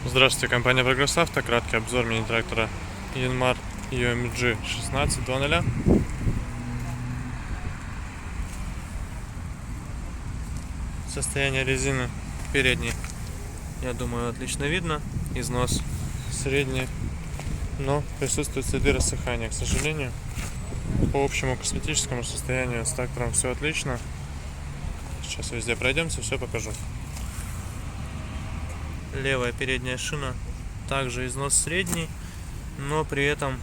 Здравствуйте, компания Прогресс Авто. Краткий обзор мини-трактора Yanmar UMG 16.2.0. Состояние резины передней, я думаю, отлично видно. Износ средний, но присутствуют следы рассыхания, к сожалению. По общему косметическому состоянию с трактором все отлично. Сейчас везде пройдемся, все покажу. Левая передняя шина, также износ средний, но при этом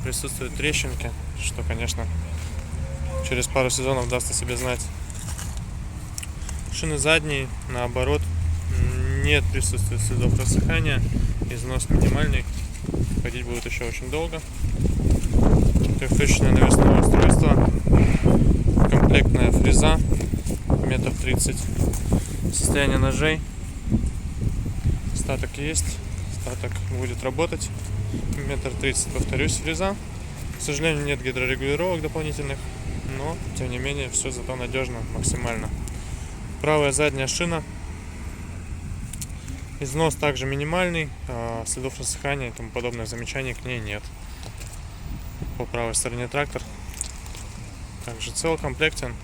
присутствуют трещинки, что, конечно, через пару сезонов даст о себе знать. Шины задние, наоборот, нет присутствия следов рассыхания, износ минимальный, ходить будет еще очень долго. Трехточное навесное устройство, комплектная фреза, 1,30 м. Состояние ножей. Статок есть, статок будет работать. 1,30 м, повторюсь, фреза. К сожалению, нет гидрорегулировок дополнительных, но тем не менее все зато надежно максимально. Правая задняя шина. Износ также минимальный, следов рассыхания и тому подобных замечаний к ней нет. По правой стороне трактор также цел, комплектен.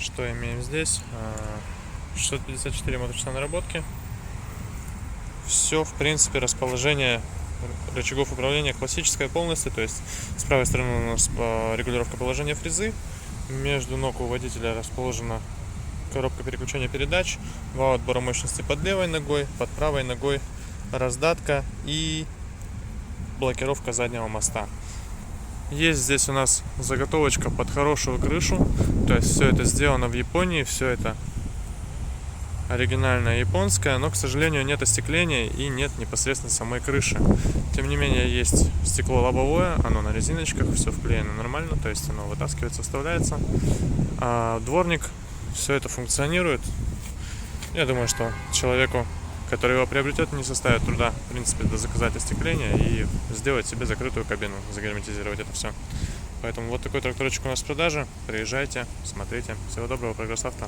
Что имеем здесь? 654 моточаса наработки. Все, в принципе, расположение рычагов управления классическое полностью, то есть с правой стороны у нас регулировка положения фрезы, между ног у водителя расположена коробка переключения передач, вал отбора мощности под левой ногой, под правой ногой раздатка и блокировка заднего моста. Есть здесь у нас заготовочка под хорошую крышу, то есть все это сделано в Японии, все это оригинальная японская, но, к сожалению, нет остекления и нет непосредственно самой крыши. Тем не менее, есть стекло лобовое, оно на резиночках, все вклеено нормально, то есть оно вытаскивается, вставляется. А дворник, все это функционирует. Я думаю, что человеку, который его приобретет, не составит труда, в принципе, заказать остекление и сделать себе закрытую кабину, загерметизировать это все. Поэтому вот такой тракторчик у нас в продаже. Приезжайте, смотрите. Всего доброго, Прогресс Авто.